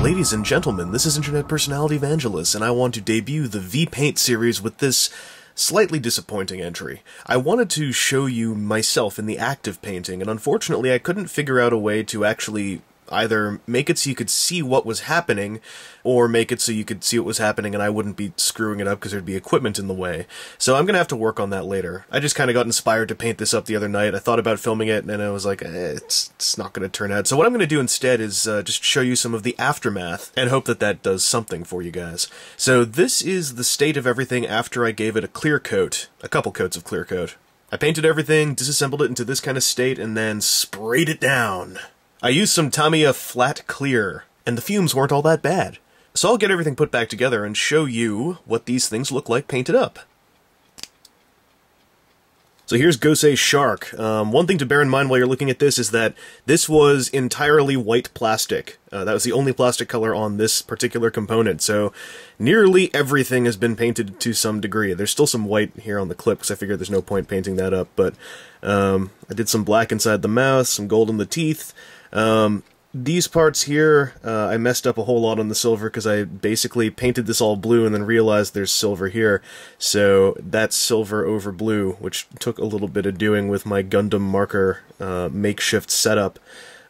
Ladies and gentlemen, this is Internet Personality Evangelist, and I want to debut the V-Paint series with this slightly disappointing entry. I wanted to show you myself in the act of painting, and unfortunately I couldn't figure out a way to actually either make it so you could see what was happening, or make it so you could see what was happening and I wouldn't be screwing it up because there'd be equipment in the way. So I'm gonna have to work on that later. I just kind of got inspired to paint this up the other night. I thought about filming it, and I was like, it's not gonna turn out. So what I'm gonna do instead is just show you some of the aftermath, and hope that that does something for you guys. So this is the state of everything after I gave it a clear coat. A couple coats of clear coat. I painted everything, disassembled it into this kind of state, and then sprayed it down. I used some Tamiya Flat Clear, and the fumes weren't all that bad. So I'll get everything put back together and show you what these things look like painted up. So here's Gosei Shark. One thing to bear in mind while you're looking at this is that this was entirely white plastic. That was the only plastic color on this particular component, so nearly everything has been painted to some degree. There's still some white here on the clip, because I figured there's no point painting that up, but I did some black inside the mouth, some gold in the teeth. These parts here, I messed up a whole lot on the silver because I basically painted this all blue and then realized there's silver here. So that's silver over blue, which took a little bit of doing with my Gundam marker makeshift setup.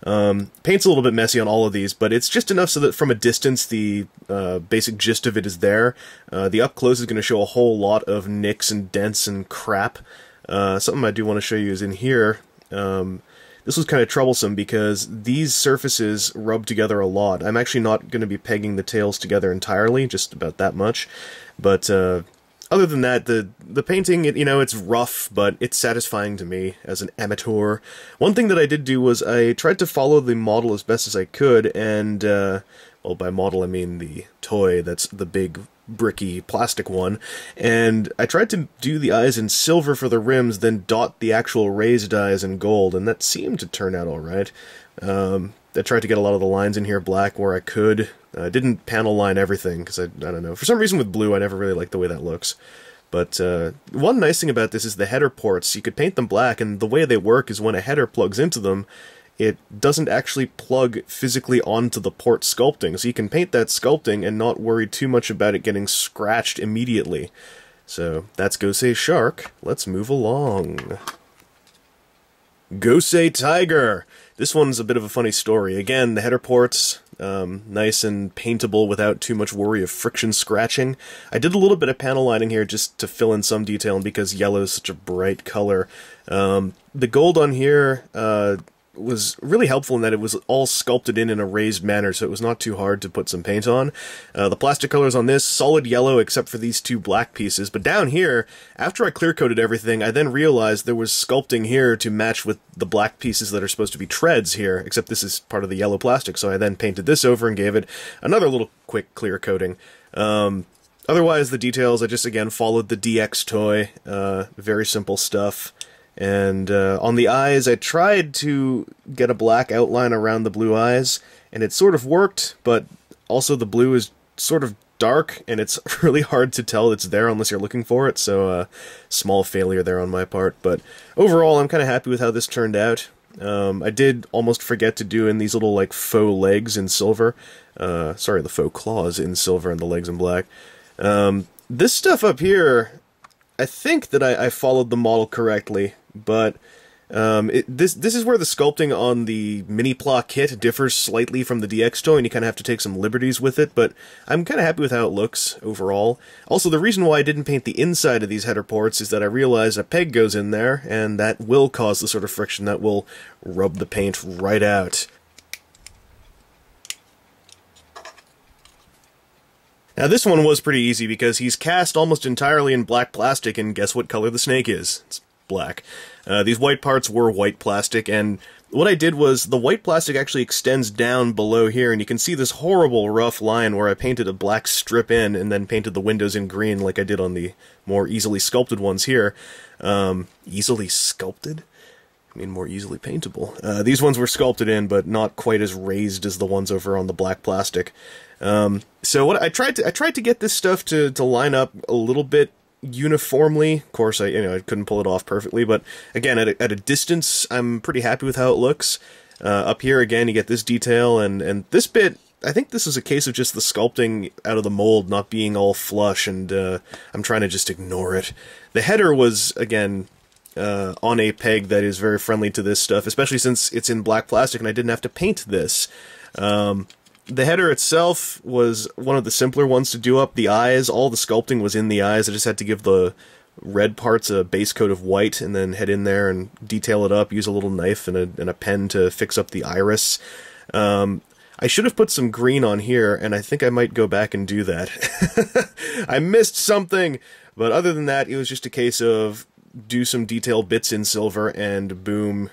Paint's a little bit messy on all of these, but it's just enough so that from a distance the basic gist of it is there. The up close is going to show a whole lot of nicks and dents and crap. Something I do want to show you is in here. This was kind of troublesome because these surfaces rub together a lot. I'm actually not going to be pegging the tails together entirely, just about that much. But other than that, the painting, it's rough, but it's satisfying to me as an amateur. One thing that I did do was I tried to follow the model as best as I could, and, well, by model I mean the toy, that's the big bricky plastic one, and I tried to do the eyes in silver for the rims, then dot the actual raised eyes in gold, and that seemed to turn out alright. I tried to get a lot of the lines in here black where I could. I didn't panel line everything, because I don't know, for some reason with blue I never really liked the way that looks. But one nice thing about this is the header ports. You could paint them black, and the way they work is when a header plugs into them, it doesn't actually plug physically onto the port sculpting, so you can paint that sculpting and not worry too much about it getting scratched immediately. So that's Gosei Shark. Let's move along. Gosei Tiger! This one's a bit of a funny story. Again, the header ports, nice and paintable without too much worry of friction scratching. I did a little bit of panel lining here just to fill in some detail, and because yellow is such a bright color. The gold on here was really helpful in that it was all sculpted in a raised manner, so it was not too hard to put some paint on. The plastic colors on this, solid yellow except for these two black pieces, but down here, after I clear-coated everything, I then realized there was sculpting here to match with the black pieces that are supposed to be treads here, except this is part of the yellow plastic, so I then painted this over and gave it another little quick clear coating. Otherwise, the details, I just, again, followed the DX toy, very simple stuff. And on the eyes, I tried to get a black outline around the blue eyes, and it sort of worked, but also the blue is sort of dark, and it's really hard to tell it's there unless you're looking for it, so small failure there on my part. But overall, I'm kind of happy with how this turned out. I did almost forget to do in these little, like, faux legs in silver. Sorry, the faux claws in silver and the legs in black. This stuff up here, I think that I followed the model correctly, but this is where the sculpting on the Minipla kit differs slightly from the DX toy, and you kind of have to take some liberties with it, but I'm kind of happy with how it looks overall. Also, the reason why I didn't paint the inside of these header ports is that I realized a peg goes in there, and that will cause the sort of friction that will rub the paint right out. Now this one was pretty easy because he's cast almost entirely in black plastic, and guess what color the snake is? It's black. These white parts were white plastic, and what I did was the white plastic actually extends down below here, and you can see this horrible rough line where I painted a black strip in and then painted the windows in green like I did on the more easily sculpted ones here. Easily sculpted? I mean, more easily paintable. These ones were sculpted in, but not quite as raised as the ones over on the black plastic. So what I tried to get this stuff to line up a little bit uniformly. Of course, I couldn't pull it off perfectly, but again, at a distance, I'm pretty happy with how it looks. Up here, again, you get this detail, and this bit I think this is a case of just the sculpting out of the mold not being all flush, and I'm trying to just ignore it. The header was, again, on a peg that is very friendly to this stuff, especially since it's in black plastic and I didn't have to paint this. The header itself was one of the simpler ones to do up. The eyes, all the sculpting was in the eyes. I just had to give the red parts a base coat of white and then head in there and detail it up, use a little knife and a pen to fix up the iris. I should have put some green on here, and I think I might go back and do that. I missed something! But other than that, it was just a case of do some detailed bits in silver, and boom,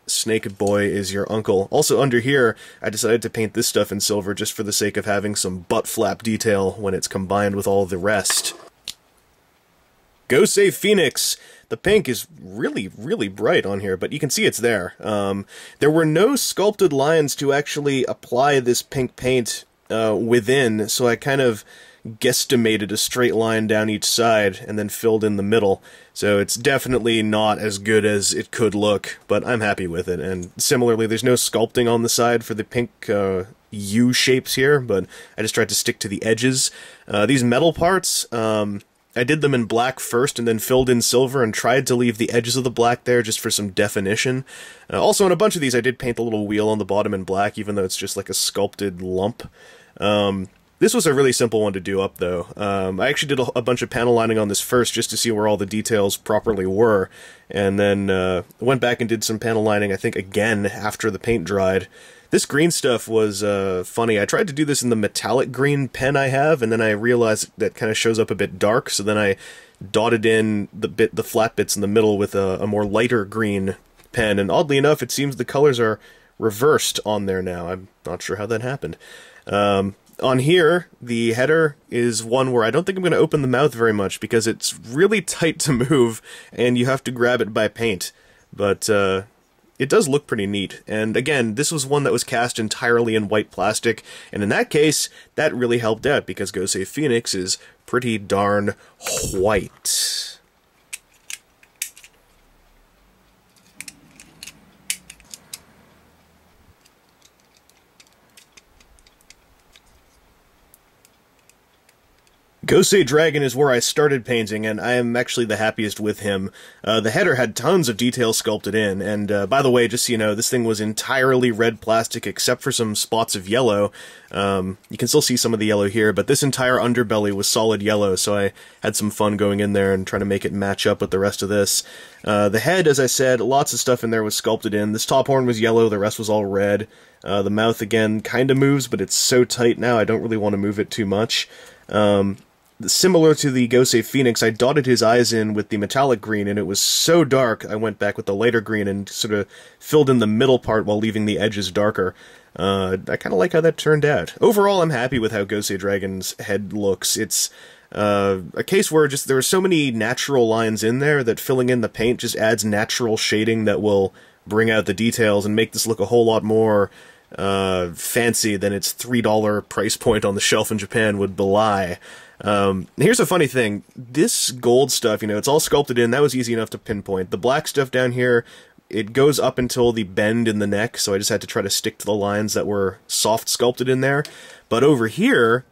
Snake Boy is your uncle. Also under here, I decided to paint this stuff in silver just for the sake of having some butt flap detail when it's combined with all the rest. Gosei Phoenix! The pink is really, really bright on here, but you can see it's there. There were no sculpted lines to actually apply this pink paint within, so I kind of guesstimated a straight line down each side and then filled in the middle. So it's definitely not as good as it could look, but I'm happy with it. And similarly, there's no sculpting on the side for the pink U shapes here, but I just tried to stick to the edges. These metal parts, I did them in black first and then filled in silver and tried to leave the edges of the black there just for some definition. Also, on a bunch of these, I did paint the little wheel on the bottom in black, even though it's just like a sculpted lump. This was a really simple one to do up, though. I actually did a bunch of panel lining on this first just to see where all the details properly were, and then went back and did some panel lining, I think, again after the paint dried. This green stuff was funny. I tried to do this in the metallic green pen I have, and then I realized that kind of shows up a bit dark, so then I dotted in the flat bits in the middle with a more lighter green pen, and oddly enough, it seems the colors are reversed on there now. I'm not sure how that happened. On here, the header is one where I don't think I'm going to open the mouth very much because it's really tight to move and you have to grab it by paint. But it does look pretty neat. And again, this was one that was cast entirely in white plastic, and in that case, that really helped out because Gosei Phoenix is pretty darn white. Gosei Dragon is where I started painting, and I am actually the happiest with him. The header had tons of detail sculpted in, and by the way, just so you know, this thing was entirely red plastic except for some spots of yellow. You can still see some of the yellow here, but this entire underbelly was solid yellow, so I had some fun going in there and trying to make it match up with the rest of this. The head, as I said, lots of stuff in there was sculpted in. This top horn was yellow, the rest was all red. The mouth, again, kind of moves, but it's so tight now I don't really want to move it too much. Similar to the Gosei Phoenix, I dotted his eyes in with the metallic green, and it was so dark, I went back with the lighter green and sort of filled in the middle part while leaving the edges darker. I kind of like how that turned out. Overall, I'm happy with how Gosei Dragon's head looks. It's a case where just there are so many natural lines in there that filling in the paint just adds natural shading that will bring out the details and make this look a whole lot more fancy than its $3 price point on the shelf in Japan would belie. Here's a funny thing. This gold stuff, you know, it's all sculpted in. That was easy enough to pinpoint. The black stuff down here, it goes up until the bend in the neck, so I just had to try to stick to the lines that were soft sculpted in there. But over here,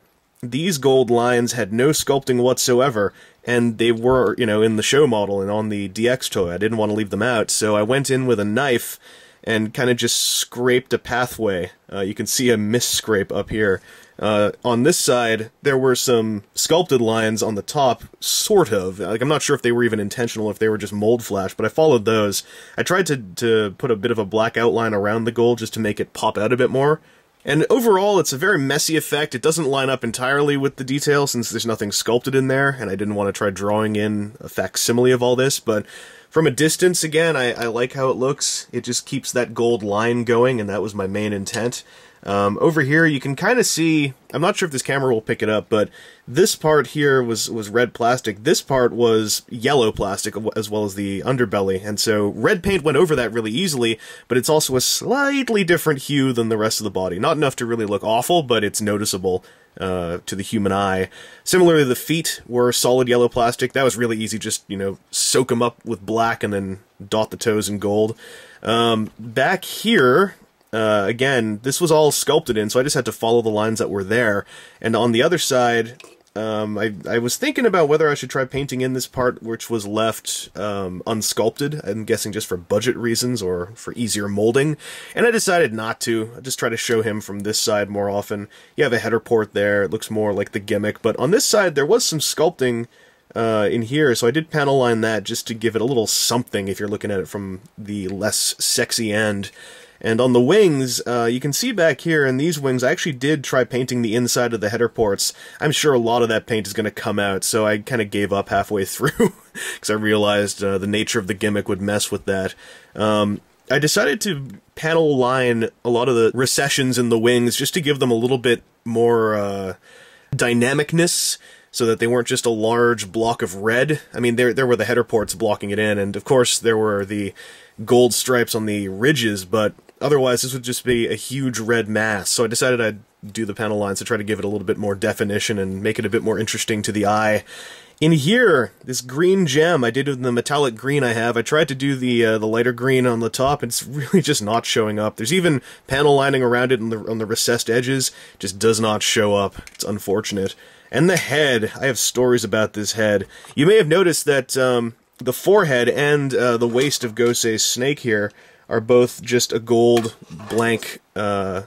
these gold lines had no sculpting whatsoever, and they were, you know, in the show model and on the DX toy. I didn't want to leave them out, so I went in with a knife and kind of just scraped a pathway. You can see a mis-scrape up here. On this side, there were some sculpted lines on the top, sort of. Like, I'm not sure if they were even intentional, if they were just mold flash, but I followed those. I tried to put a bit of a black outline around the gold just to make it pop out a bit more. And overall, it's a very messy effect. It doesn't line up entirely with the detail since there's nothing sculpted in there, and I didn't want to try drawing in a facsimile of all this, but from a distance, again, I like how it looks. It just keeps that gold line going, and that was my main intent. Over here, you can kind of see, I'm not sure if this camera will pick it up, but this part here was red plastic. This part was yellow plastic, as well as the underbelly, and so red paint went over that really easily, but it's also a slightly different hue than the rest of the body. Not enough to really look awful, but it's noticeable to the human eye. Similarly, the feet were solid yellow plastic. That was really easy, just, you know, soak them up with black and then dot the toes in gold. Back here, again, this was all sculpted in, so I just had to follow the lines that were there. And on the other side, I was thinking about whether I should try painting in this part which was left unsculpted. I'm guessing just for budget reasons or for easier molding. And I decided not to. I just try to show him from this side more often. You have a header port there. It looks more like the gimmick. But on this side, there was some sculpting in here, so I did panel line that just to give it a little something if you're looking at it from the less sexy end. And on the wings, you can see back here in these wings, I actually did try painting the inside of the header ports. I'm sure a lot of that paint is going to come out, so I kind of gave up halfway through, because I realized the nature of the gimmick would mess with that. I decided to panel line a lot of the recessions in the wings, just to give them a little bit more dynamicness, so that they weren't just a large block of red. I mean, there were the header ports blocking it in, and of course there were the gold stripes on the ridges, but otherwise this would just be a huge red mass. So I decided I'd do the panel lines to try to give it a little bit more definition and make it a bit more interesting to the eye. In here, this green gem, I did it in the metallic green I have. I tried to do the lighter green on the top, and it's really just not showing up. There's even panel lining around it on the recessed edges. Just does not show up. It's unfortunate. And the head, I have stories about this head. You may have noticed that the forehead and the waist of Gosei's snake here are both just a gold blank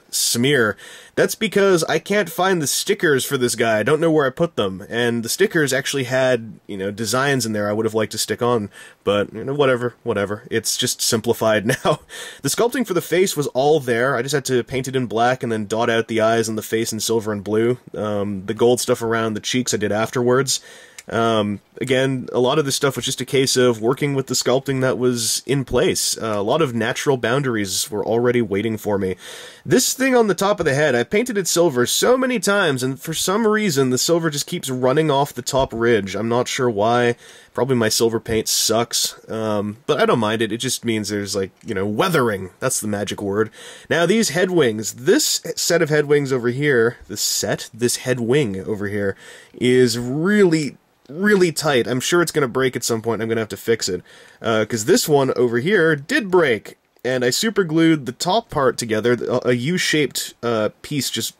smear. That's because I can't find the stickers for this guy. I don't know where I put them. And the stickers actually had, you know, designs in there I would have liked to stick on. But, you know, whatever. It's just simplified now. The sculpting for the face was all there. I just had to paint it in black and then dot out the eyes and the face in silver and blue. The gold stuff around the cheeks I did afterwards. Again, a lot of this stuff was just a case of working with the sculpting that was in place. A lot of natural boundaries were already waiting for me. This thing on the top of the head, I painted it silver so many times, and for some reason the silver just keeps running off the top ridge. I'm not sure why. Probably my silver paint sucks, but I don't mind it. It just means there's, like, you know, weathering. That's the magic word. Now, these head wings, this set of head wings over here, this head wing over here, is really tight. I'm sure it's going to break at some point. I'm going to have to fix it. Because this one over here did break. And I super glued the top part together. A U-shaped piece just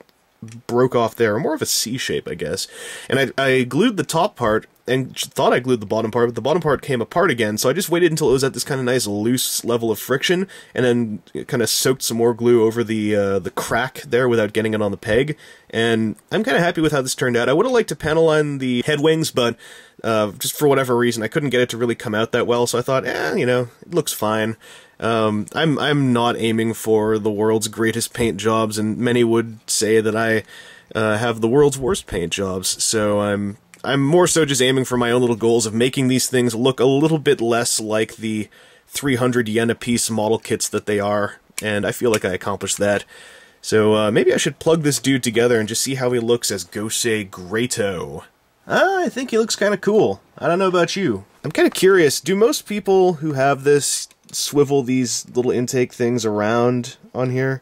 broke off there. Or more of a C shape, I guess. And I glued the top part and thought I glued the bottom part, but the bottom part came apart again. So I just waited until it was at this kind of nice loose level of friction, and then kind of soaked some more glue over the crack there without getting it on the peg. And I'm kind of happy with how this turned out. I would have liked to panel line the head wings, but just for whatever reason, I couldn't get it to really come out that well. So I thought, you know, it looks fine. I'm not aiming for the world's greatest paint jobs, and many would say that I have the world's worst paint jobs. So I'm more so just aiming for my own little goals of making these things look a little bit less like the 300 yen a piece model kits that they are, and I feel like I accomplished that. So maybe I should plug this dude together and just see how he looks as Gosei Greato. I think he looks kind of cool. I don't know about you. I'm kind of curious, do most people who have this swivel these little intake things around on here?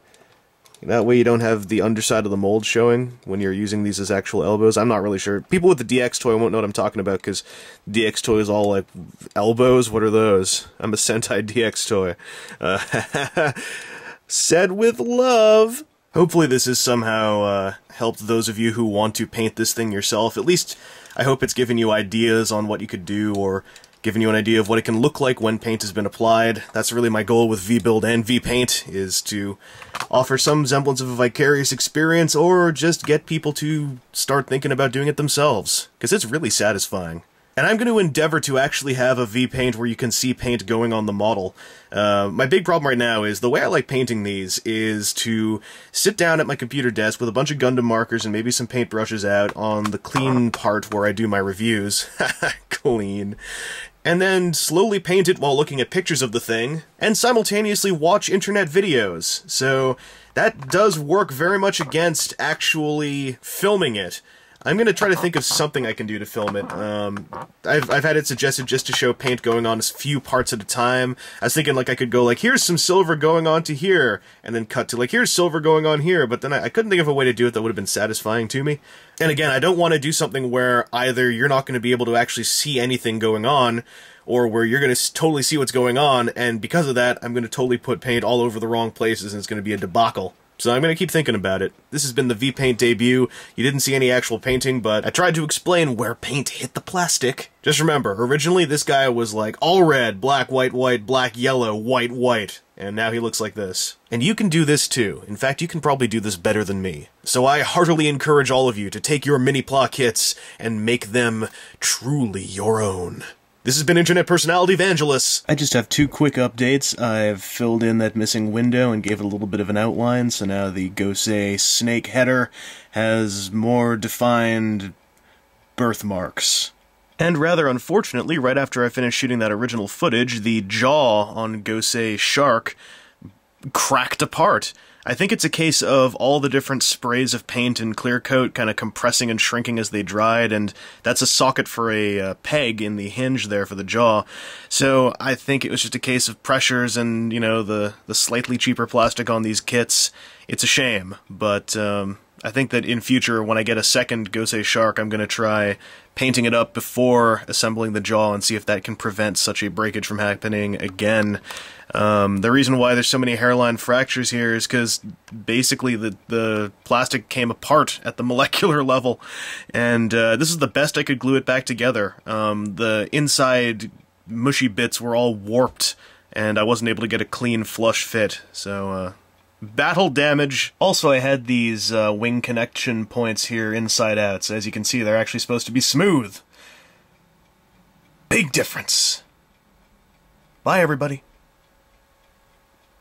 That way you don't have the underside of the mold showing when you're using these as actual elbows. I'm not really sure. People with the DX toy won't know what I'm talking about, because DX toy is all like, elbows? What are those? I'm a Sentai DX toy. Said with love. Hopefully this has somehow helped those of you who want to paint this thing yourself. At least I hope it's given you ideas on what you could do, or giving you an idea of what it can look like when paint has been applied. That's really my goal with V-Build and V-Paint, is to offer some semblance of a vicarious experience, or just get people to start thinking about doing it themselves, because it's really satisfying. And I'm going to endeavor to actually have a V-Paint where you can see paint going on the model. My big problem right now is the way I like painting these is to sit down at my computer desk with a bunch of Gundam markers and maybe some paint brushes out on the clean part where I do my reviews. Clean. And then slowly paint it while looking at pictures of the thing, and simultaneously watch internet videos. So that does work very much against actually filming it. I'm going to try to think of something I can do to film it. I've had it suggested just to show paint going on a few parts at a time. I was thinking, like, I could go, like, here's some silver going on to here, and then cut to, like, here's silver going on here, but then I couldn't think of a way to do it that would have been satisfying to me. And again, I don't want to do something where either you're not going to be able to actually see anything going on, or where you're going to totally see what's going on, and because of that, I'm going to totally put paint all over the wrong places, and it's going to be a debacle. So I'm going to keep thinking about it. This has been the V-Paint debut. You didn't see any actual painting, but I tried to explain where paint hit the plastic. Just remember, originally this guy was like all red, black, white, black, yellow, white, white. And now he looks like this. And you can do this too. In fact, you can probably do this better than me. So I heartily encourage all of you to take your Minipla kits and make them truly your own. This has been Internet Personality Vangelis. I just have 2 quick updates. I've filled in that missing window and gave it a little bit of an outline, so now the Gosei snake header has more defined birthmarks. And rather unfortunately, right after I finished shooting that original footage, the jaw on Gosei Shark cracked apart. I think it's a case of all the different sprays of paint and clear coat kind of compressing and shrinking as they dried, and that's a socket for a peg in the hinge there for the jaw. So I think it was just a case of pressures and, you know, the slightly cheaper plastic on these kits. It's a shame, but I think that in future, when I get a second Gosei Shark, I'm going to try painting it up before assembling the jaw and see if that can prevent such a breakage from happening again. The reason why there's so many hairline fractures here is because basically the plastic came apart at the molecular level, and this is the best I could glue it back together. The inside mushy bits were all warped, and I wasn't able to get a clean flush fit, so battle damage. Also, I had these wing connection points here inside out, so as you can see, they're actually supposed to be smooth. Big difference. Bye, everybody.